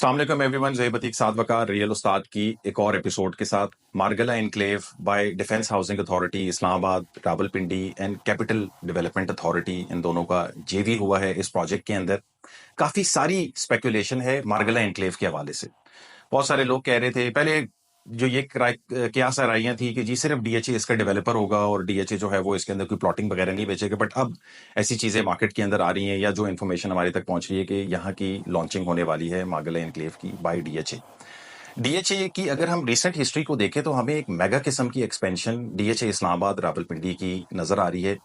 अस्सलाम वालेकुम everyone, Zeb Atiq Saad Waqar real Ustad की एक और एपिसोड के साथ Margalla enclave by defence housing authority Islamabad, Rawalpindi and capital development authority, इन दोनों का जेवी हुआ है इस प्रोजेक्ट के अंदर। काफ़ी सारी स्पेकुलेशन है मारगला एनक्लेव के हवाले से। बहुत सारे लोग कह रहे थे पहले, जो ये क्या सराइयां थी कि जी सिर्फ डीएचए इसका डेवलपर होगा और डीएचए जो है वो इसके अंदर कोई प्लॉटिंग वगैरह नहीं बेचेगा। बट अब ऐसी चीजें मार्केट के अंदर आ रही हैं या जो इन्फॉर्मेशन हमारे तक पहुंच रही है कि यहाँ की लॉन्चिंग होने वाली है मार्गला एनक्लेव की बाय डीएचए। डीएचए की अगर हम रिसेंट हिस्ट्री को देखें तो हमें एक मेगा किस्म की एक्सपेंशन डीएचए इस्लामाबाद रावलपिंडी की नजर आ रही है,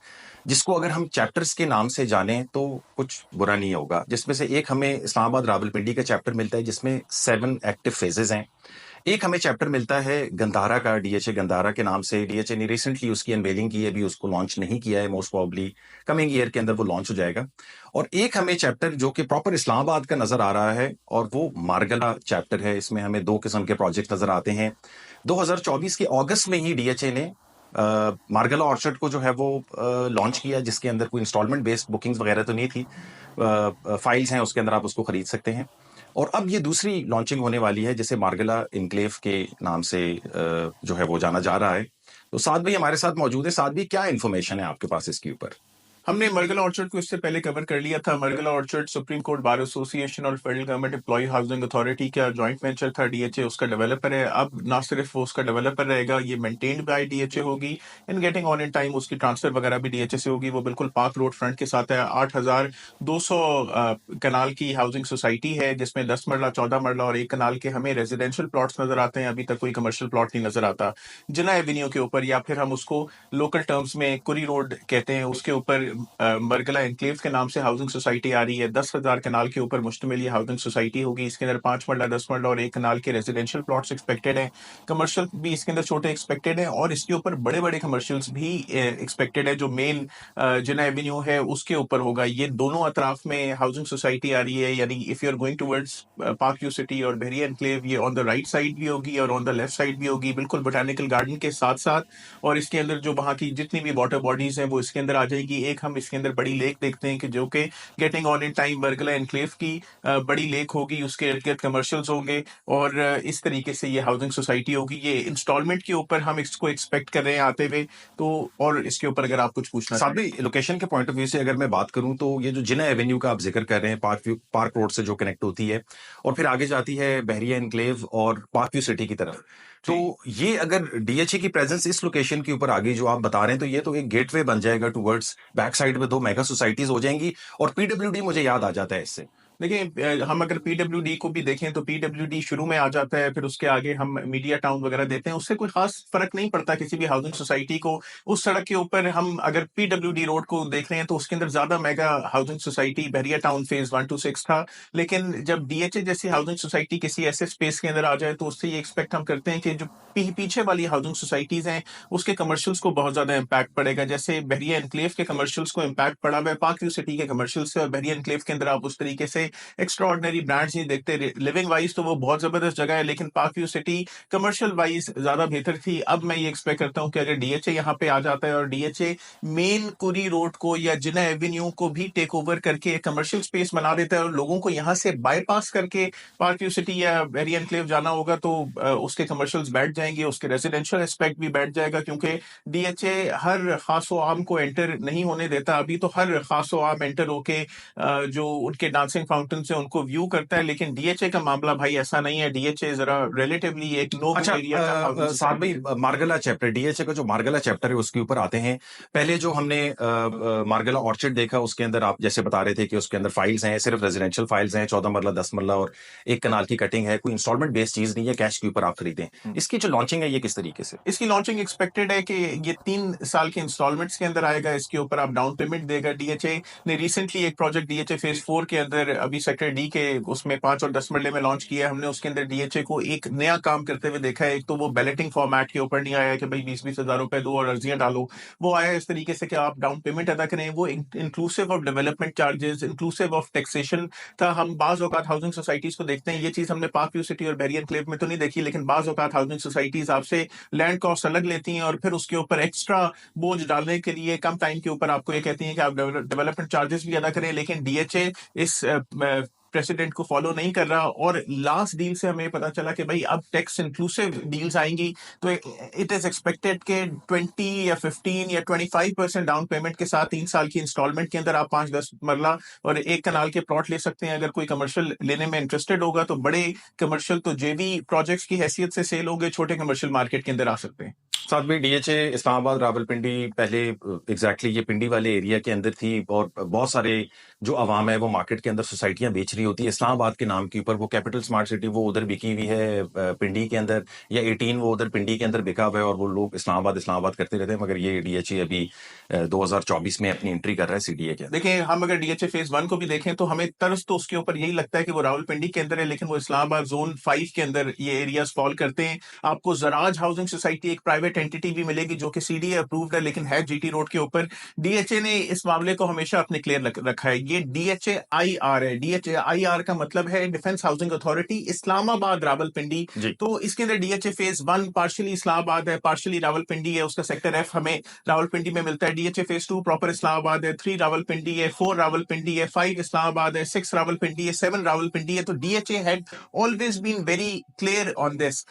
जिसको अगर हम चैप्टर्स के नाम से जानें तो कुछ बुरा नहीं होगा। जिसमें से एक हमें इस्लामाबाद रावलपिंडी का चैप्टर मिलता है जिसमें 7 एक्टिव फेजेस हैं। एक हमें चैप्टर मिलता है गंधारा का, डीएचए गंधारा के नाम से। डीएचए ने रिसेंटली उसकी अनवेलिंग की है, अभी उसको लॉन्च नहीं किया है, मोस्ट प्रोबेबली कमिंग ईयर के अंदर वो लॉन्च हो जाएगा। और एक हमें चैप्टर जो कि प्रॉपर इस्लामाबाद का नजर आ रहा है और वो मारगला चैप्टर है। इसमें हमें 2 किस्म के प्रोजेक्ट नजर आते हैं। 2024 के अगस्त में ही डीएचए ने मारगला ऑर्चर्ड को जो है वो लॉन्च किया, जिसके अंदर कोई इंस्टॉलमेंट बेस्ड बुकिंग्स वगैरह तो नहीं थी। फाइल्स हैं उसके अंदर, आप उसको खरीद सकते हैं। और अब ये दूसरी लॉन्चिंग होने वाली है जिसे मारगला इनक्लेव के नाम से जो है वो जाना जा रहा है। तो साद भाई हमारे साथ मौजूद है। साद भाई, क्या इन्फॉर्मेशन है आपके पास इसके ऊपर? हमने मरगला ऑर्चर्ड को इससे पहले कवर कर लिया था। Margalla orchard supreme court bar association और federal government employ housing authority का जॉइंट वेंचर था। डीएचए उसका डेवलपर है। अब ना सिर्फ वो उसका डेवलपर रहेगा, ये मेंटेन्ड बाय डीएचए होगी। In getting on in time उसकी ट्रांसफर वगैरह भी डीएचए से होगी। वो बिल्कुल पार्क रोड फ्रंट के साथ है। 8,200 कनाल की हाउसिंग सोसाइटी है, जिसमें 10 मरला, 14 मरला और 1 कनाल के हमें रेजिडेंशियल प्लॉट्स नजर आते हैं। अभी तक कोई कमर्शियल प्लॉट नहीं नजर आता। जिना एवेन्यू के ऊपर, या फिर हम उसको लोकल टर्म्स में कुरी रोड कहते हैं, उसके ऊपर मरगला एनक्लेव के नाम से हाउसिंग सोसाइटी आ रही है। 10,000 कनाल के ऊपर मुश्तमिल ये हाउसिंग सोसाइटी होगी। इसके अंदर 5 मरला, 10 मरला और 1 कनाल के रेजिडेंशियल प्लॉट्स एक्सपेक्टेड है। कमर्शियल भी इसके अंदर छोटे एक्सपेक्टेड है और इसके ऊपर बड़े बड़े कमर्शियल्स भी एक्सपेक्टेड है। जो मेन जिना एवेन्यू है उसके ऊपर होगा। ये दोनों अतराफ में हाउसिंग सोसाइटी आ रही है। यानी if you are going towards Park View City और बहरिया एनक्लेव, ये ऑन द राइट साइड भी होगी और ऑन द लेफ्ट साइड भी होगी, बिल्कुल बोटानिकल गार्डन के साथ साथ। और इसके अंदर जो वहाँ की जितनी भी वाटर बॉडीज हैं वो इसके अंदर आ जाएगी। एक हम इसके अंदर बड़ी लेक देखते हैं कि जो कि getting on in time Margalla enclave की बड़ी लेक होगी। उसके इर्द गिर्द कमर्शियल्स होंगे और इस तरीके से ये हाउसिंग सोसाइटी होगी। ये इंस्टॉलमेंट के ऊपर हम इसको एक्सपेक्ट कर रहे हैं आते हुए। तो और इसके ऊपर अगर आप कुछ पूछना साथ भी लोकेशन के पॉइंट ऑफ व्यू से अगर मैं बात करूं तो ये जो जिना एवेन्यू का आप जिक्र कर रहे हैं, पार्क रोड से जो कनेक्ट होती है और फिर आगे जाती है बहरिया एनक्लेव और पार्क व्यू सिटी की तरफ, तो ये अगर डीएचए की प्रेजेंस इस लोकेशन के ऊपर आ गई जो आप बता रहे हैं, तो ये तो एक गेटवे बन जाएगा टुवर्ड्स बैक साइड में 2 मेगा सोसाइटीज हो जाएंगी। और पीडब्ल्यूडी मुझे याद आ जाता है इससे। देखिए, हम अगर पीडब्ल्यूडी को भी देखें तो पीडब्ल्यूडी शुरू में आ जाता है, फिर उसके आगे हम मीडिया टाउन वगैरह देते हैं। उससे कोई खास फर्क नहीं पड़ता किसी भी हाउसिंग सोसाइटी को। उस सड़क के ऊपर हम अगर पीडब्ल्यूडी रोड को देख रहे हैं तो उसके अंदर ज्यादा mega housing society Bahria town phase 1 to 6 था। लेकिन जब डीएचए जैसी हाउसिंग सोसाइटी किसी ऐसे स्पेस के अंदर आ जाए तो उससे ये एक्सपेक्ट हम करते हैं कि जो पीछे वाली हाउसिंग सोसाइटीज हैं उसके कमर्शियल्स को बहुत ज्यादा इम्पैक्ट पड़ेगा। जैसे बहरिया एनक्लेव के कमर्शियल्स को इम्पैक्ट पड़ा हुआ है पार्क व्यू सिटी के कमर्शियल से, और बहरिया एनक्लेव के अंदर आप उस तरीके से एक्स्ट्रॉर्डनरी ब्रांड्स नहीं देखते। लिविंग वाइज तो वो बहुत जबरदस्त जगह है, लेकिन park View city commercial wise ज्यादा बेहतर थी। अब मैं ये एक्सपेक्ट करता हूँ कि अगर डीएचए यहाँ पे आ जाता है और डीएचए मेन कुरी रोड को या जिना एवेन्यू को भी टेक ओवर करके कमर्शियल स्पेस बना देता है और लोगों को यहाँ से बाईपास करके पार्क व्यू सिटी या बहरिया एनक्लेव जाना होगा, तो उसके कमर्शियल्स बैठ जाएंगे, उसके रेजिडेंशियल एस्पेक्ट भी बैठ जाएगा। क्योंकि डीएचए हर खासो आम को एंटर नहीं होने देता। अभी तो हर खासो आम एंटर होके जो उनके डांसिंग फाउंटेन से उनको व्यू करता है, लेकिन डीएचए का मामला भाई ऐसा नहीं है। डीएचए जरा रिलेटिवली एक नो एरिया का साथ भाई मारगला चैप्टर, डीएचए का जो मारगला चैप्टर है उसके ऊपर आते हैं। पहले जो हमने मारगला ऑर्चर्ड देखा उसके अंदर आप जैसे बता रहे थे कि उसके अंदर फाइल्स हैं, सिर्फ रेजिडेंशियल फाइल्स हैं, 14 मरला, 10 मरला और 1 कनाल की कटिंग है। कोई इंस्टॉलमेंट बेस्ड चीज नहीं है, कैश के ऊपर आप खरीदें। इसकी जो लॉन्चिंग है ये किस तरीके से? इसकी लॉन्चिंग एक्सपेक्टेड है कि ये 3 साल के इंस्टॉलमेंट्स के अंदर आएगा। इसके ऊपर आप डाउन पेमेंट देगा। डीएचए ने रिसेंटली एक प्रोजेक्ट डीएचए फेज 4 के अंदर अभी सेक्टर डी के उसमें 5 और 10 मरले में लॉन्च किया है। हमने उसके अंदर डीएचए को एक नया काम करते हुए देखा है। एक तो वो बैलेटिंग फॉर्मेट के ऊपर नहीं आया कि भाई 20-20 हजार रुपए दो और अर्जियां डालो। वो आया इस तरीके से कि आप डाउन पेमेंट अदा करें। वो inclusive of development charges, inclusive of taxation था। हम बाज औकात हाउसिंग सोसाइटीज को देखते हैं, ये चीज हमने पार्क व्यू सिटी और बहरिया एनक्लेव में तो नहीं देखी, लेकिन बाज औकात हाउसिंग सोसाइटीज आपसे लैंड कॉस्ट अलग लेती हैं और फिर उसके ऊपर एक्स्ट्रा बोझ डालने के लिए कम टाइम के ऊपर आपको ये कहती हैं कि आप डेवलपमेंट चार्जेस भी अदा करें। लेकिन डीएचए इस प्रेसिडेंट को फॉलो नहीं कर रहा, और लास्ट डील से हमें पता चला कि भाई अब टैक्स इंक्लूसिव डील्स आएंगी, तो इट इज एक्सपेक्टेड के 20 या 15 या 25% डाउन पेमेंट के साथ 3 साल की इंस्टॉलमेंट के अंदर आप 5-10 मरला और 1 कनाल के प्लॉट ले सकते हैं। अगर कोई कमर्शियल लेने में इंटरेस्टेड होगा तो बड़े कमर्शियल तो जेवी प्रोजेक्ट्स की हैसियत से सेल होंगे, छोटे कमर्शियल मार्केट के अंदर आ सकते हैं। साथ में डीएचए इस्लामाबाद रावलपिंडी पहले एग्जैक्टली ये पिंडी वाले एरिया के अंदर थी, और बहुत सारे जो अवाम है वो मार्केट के अंदर सोसाइटियां बेच रही होती है इस्लामाबाद के नाम के ऊपर। वो कैपिटल स्मार्ट सिटी वो उधर बिकी हुई है पिंडी के अंदर, या 18 वो उधर पिंडी के अंदर बिका हुआ है, और वो लोग इस्लामाबाद इस्लामाबाद करते रहते हैं। मगर ये डीएचए अभी 2024 में अपनी एंट्री कर रहा है सीडीए के अंदर। देखिए, हम अगर डीएचए फेज 1 को भी देखें तो हमें तर्ज तो उसके ऊपर यही लगता है कि वो रावलपिंडी के अंदर है, लेकिन वो इस्लामाबाद जोन 5 के अंदर ये एरियाज फॉल करते हैं। आपको जराज हाउसिंग सोसाइटी एक प्राइवेट एंटिटी भी मिलेगी जो कि सीडीए अप्रूव्ड है, लेकिन है जीटी रोड के ऊपर। डीएचए ने इस मामले को हमेशा अपने क्लियर रखा है। ये डीएचए आईआर है। डीएचए आईआर का मतलब है defence housing authority Islamabad Rawalpindi. जी। तो इसके अंदर डीएचए फेज 1 पार्शियली इस्लामाबाद है, पार्शियली रावलपिंडी है, उसका सेक्टर एफ हमें रावलपिंडी में मिलता है। डीएचए फेज 2 प्रॉपर इस्लामाबाद है, 3 रावलपिंडी है, 4 रावलपिंडी है, 5 इस्लामाबाद है, 6 रावलपिंडी है, 7 रावलपिंडी है। तो DHA had always been very clear on this.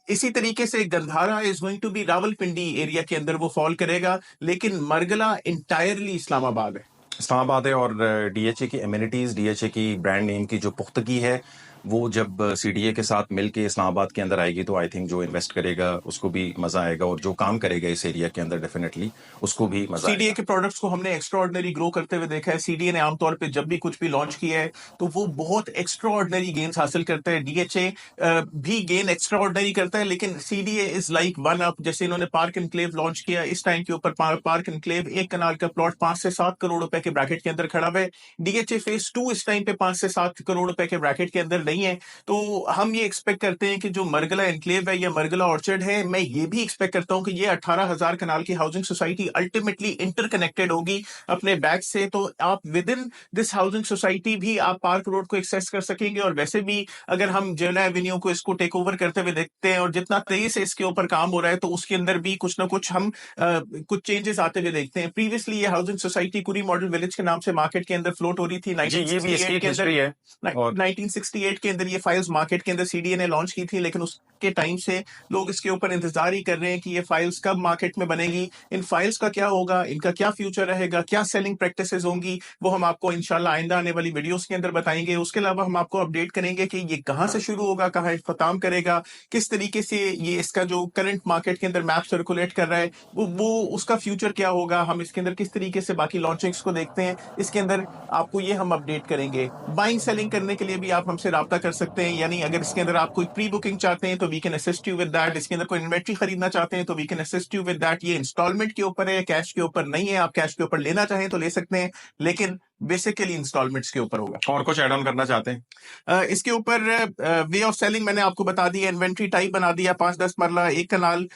इसी तरीके से Gandhara is going to be Rawalpindi area के अंदर वो फॉल करेगा, लेकिन मरगला इंटायरली इस्लामाबाद है। इस्लामाबाद है, और डीएचए की एमिनिटीज, डीएचए की ब्रांड नेम की जो पुख्तगी है वो जब सीडीए के साथ मिलके इस्लामाबाद के अंदर आएगी तो आई थिंक जो इन्वेस्ट करेगा उसको भी मजा आएगा, और जो काम करेगा इस एरिया के अंदर डेफिनेटली उसको भी मजा आएगा। सीडीए के प्रोडक्ट्स को हमने एक्स्ट्राऑर्डिनरी ग्रो करते हुए देखा है। सीडीए ने आमतौर पे जब भी कुछ भी लॉन्च किया है तो वो बहुत एक्स्ट्राऑर्डिनरी गेन्स हासिल करता है। डीएचए भी गेन एक्स्ट्राऑर्डिनरी करता है, लेकिन CDA is like one up. जैसे इन्होंने पार्क एनक्लेव लॉन्च किया, इस टाइम के ऊपर पार्क एनक्लेव 1 कनाल का प्लॉट 5 से 7 करोड़ रुपए के ब्रैकेट के अंदर खड़ा हुआ है। डीएचए फेज 2 इस टाइम पे 5 से 7 करोड़ रुपए के ब्रैकेट के अंदर नहीं है। तो हम ये एक्सपेक्ट करते हैं कि जो मरगला एनक्लेव है या मरगला ऑर्चर्ड है, मैं ये भी एक्सपेक्ट करता हूं कि ये 18,000 कनाल की हाउसिंग सोसाइटी अल्टीमेटली इंटरकनेक्टेड होगी अपने बैक से। तो आप with in this housing society भी आप पार्क रोड को एक्सेस कर सकेंगे। और वैसे भी अगर हम जेना एवेन्यू को इसको टेक ओवर करते हुए देखते हैं और जितना तेजी से इसके ऊपर काम हो रहा है, तो उसके अंदर भी कुछ ना कुछ हम कुछ चेंजेस आते हुए देखते हैं। प्रीवियसली ये हाउसिंग सोसाइटी कुरी मॉडल विलेज के नाम से मार्केट के अंदर फ्लोट हो रही थी। 1968 के अंदर ये फाइल्स मार्केट के अंदर सीडीए ने लॉन्च की थी, लेकिन उसके टाइम से लोग इसके ऊपर इंतजार ही कर रहे हैं कि ये फाइल्स कब मार्केट में बनेगी, इन फाइल्स का क्या होगा, इनका क्या फ्यूचर रहेगा, क्या सेलिंग प्रैक्टिसेस होंगी, वो हम आपको इंशाल्लाह आइंदा आने वाली वीडियोस के अंदर बताएंगे। उसके अलावा हम आपको अपडेट करेंगे कि ये कहां से शुरू होगा, कहां इख्तिताम करेगा, किस तरीके से ये इसका जो करंट मार्केट के अंदर मैप सर्कुलेट कर रहा है वो उसका फ्यूचर क्या होगा, हम इसके अंदर किस तरीके से बाकी लॉन्चिंग्स को देखते हैं, इसके अंदर आपको ये हम अपडेट करेंगे। बाइंग सेलिंग करने के लिए भी आप हमसे राब्ता कर सकते हैं, यानी अगर इसके अंदर आप कोई प्री बुकिंग चाहते हैं तो we can assist you with that. इसके अंदर कोई इन्वेंट्री खरीदना चाहते हैं तो we can assist you with that. ये इंस्टॉलमेंट के ऊपर है, कैश के ऊपर नहीं है। आप कैश के ऊपर लेना चाहें तो ले सकते हैं, लेकिन बेसिकली इंस्टॉलमेंट्स के ऊपर होगा। और कुछ ऐड ऑन करना चाहते हैं? इसके ऊपर वे ऑफ सेलिंग मैंने आपको बता दिया, इन्वेंट्री टाइप बना दिया, 5-10 मरला 1 कनाल।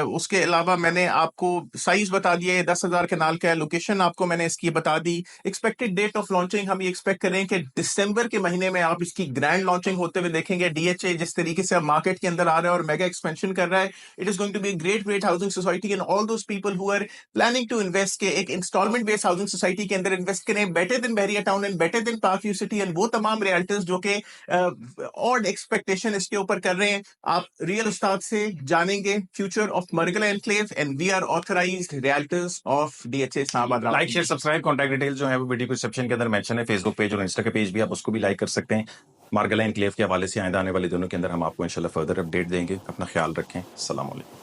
उसके अलावा मैंने आपको साइज बता दिया है, 10,000 कनाल का है। लोकेशन आपको मैंने इसकी बता दी। एक्सपेक्टेड डेट ऑफ लॉन्चिंग हम ये एक्सपेक्ट करें कि दिसंबर के महीने में आप इसकी ग्रैंड लॉन्चिंग होते हुए देखेंगे। डीएचए जिस तरीके से अब मार्केट के अंदर आ रहा है और मेगा एक्सपेंशन कर रहा है, it is going to be great housing society and all those people who are planning to invest के एक इंस्टॉलमेंट बेस्ड हाउसिंग सोसाइटी के अंदर इन्वेस्ट करें, better than Bahria town and better than park View city and वो तमाम realtors जो के odd expectation इसके ऊपर कर रहे हैं। आप रियल उस्ताद से जानेंगे future of Margalla enclave and we are authorized realtors of DHA Islamabad. Like share subscribe, contact detail जो है वो वीडियो डिस्क्रिप्शन के अंदर मेंशन है। फेसबुक पेज और इंस्टा का पेज भी आप उसको भी लाइक कर सकते हैं। मारगला एनक्लेव के हवाले से आइंदा आने वाले दिनों के अंदर हम आपको इंशाल्लाह फर्दर अपडेट देंगे। अपना ख्याल रखें। अस्सलाम वालेकुम।